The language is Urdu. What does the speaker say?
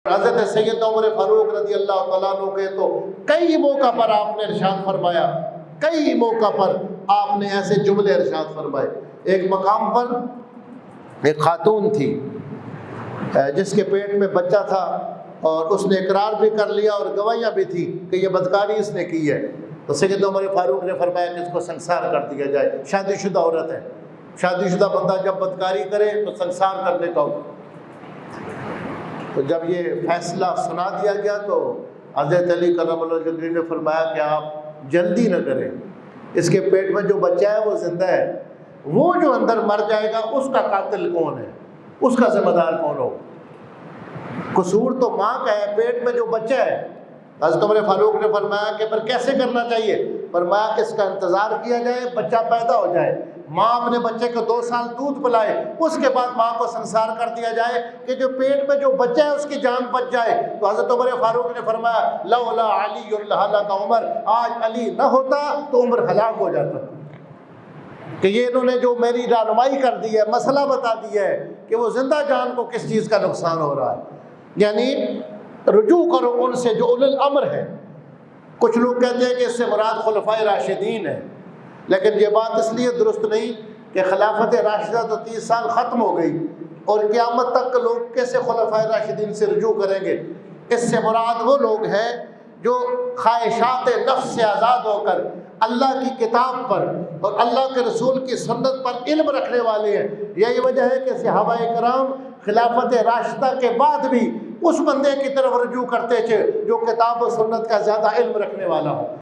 حضرت سیدنا عمر فاروق رضی اللہ تعالیٰ عنہ کے تو کئی موقع پر آپ نے ارشاد فرمایا، کئی موقع پر آپ نے ایسے جملے ارشاد فرمائے۔ ایک مقام پر ایک خاتون تھی جس کے پیٹ میں بچہ تھا، اور اس نے اقرار بھی کر لیا اور گواہیاں بھی تھی کہ یہ بدکاری اس نے کی ہے۔ تو سیدنا عمر فاروق نے فرمایا کہ اس کو سنسار کر دیا جائے، شادی شدہ عورت ہے، شادی شدہ بندہ جب بدکاری کرے تو سنسار کرنے کا حکم۔ تو جب یہ فیصلہ سنا دیا گیا تو حضرت علی کرم اللہ وجہہ نے فرمایا کہ آپ جلدی نہ کریں، اس کے پیٹ میں جو بچہ ہے وہ زندہ ہے، وہ جو اندر مر جائے گا اس کا قاتل کون ہے، اس کا ذمہ دار کون ہو؟ قصور تو ماں کا ہے، پیٹ میں جو بچہ ہے۔ حضرت عمر فاروق نے فرمایا کہ پھر کیسے کرنا چاہیے؟ فرمایا کہ اس کا انتظار کیا جائے، بچہ پیدا ہو جائے، ماں اپنے بچے کو 2 سال دودھ پلائے، اس کے بعد ماں کو سنسار کر دیا جائے کہ جو پیٹ میں جو بچہ ہے اس کی جان بچ جائے۔ تو حضرت عمر فاروق نے فرمایا لولا علی لہلک عمر، آج علی نہ ہوتا تو عمر ہلاک ہو جاتا، کہ یہ انہوں نے جو میری رہنمائی کر دی ہے، مسئلہ بتا دیا ہے کہ وہ زندہ جان کو کس چیز کا نقصان ہو رہا ہے۔ یعنی رجوع کرو ان سے جو اولو الامر ہے۔ کچھ لوگ کہتے ہیں کہ اس سے مراد خلفائے راشدین ہے، لیکن یہ بات اس لیے درست نہیں کہ خلافت راشدہ تو 30 سال ختم ہو گئی، اور قیامت تک لوگ کیسے خلفائے راشدین سے رجوع کریں گے؟ اس سے مراد وہ لوگ ہیں جو خواہشات نفس سے آزاد ہو کر اللہ کی کتاب پر اور اللہ کے رسول کی سنت پر علم رکھنے والے ہیں۔ یہی وجہ ہے کہ صحابہ کرام خلافت راشدہ کے بعد بھی اس بندے کی طرف رجوع کرتے تھے جو کتاب و سنت کا زیادہ علم رکھنے والا ہو۔